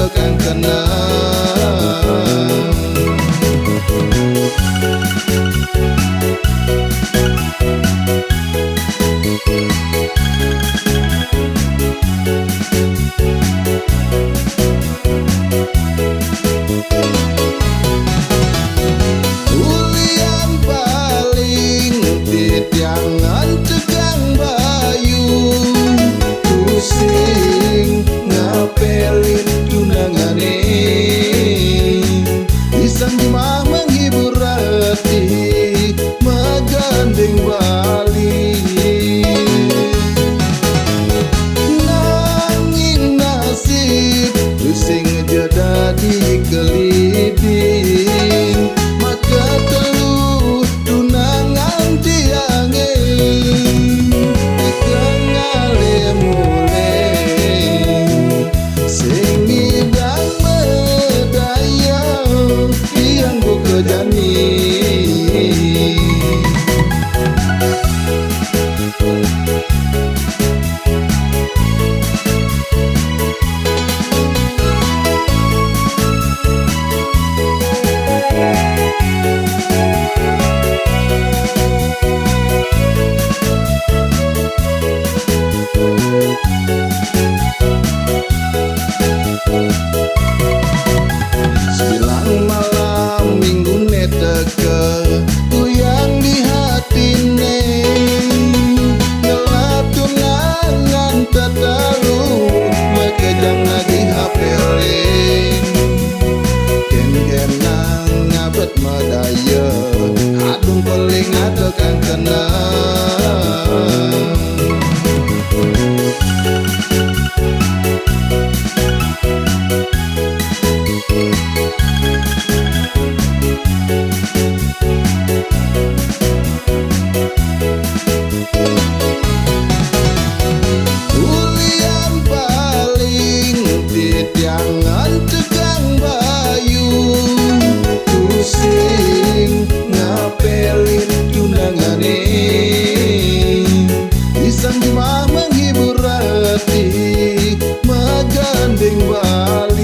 ada kang kena. Menghibur hati, menggandeng Bali. Nanging nasib pusing ngejeda di keliding, maka telu tunangan tiange kengale mule sing ngidang medaya yang buka jani. Silang malam minggu neteke kuyang di hatine, ngelap tunangan tetalu makejang lagi hapeling. Ken-kenang ngabet medaya, adung peling ada kang kena. Jangan tegang bayu, pusing ngapelin tunangane. Isang jemaah menghibur hati, menggandeng Bali.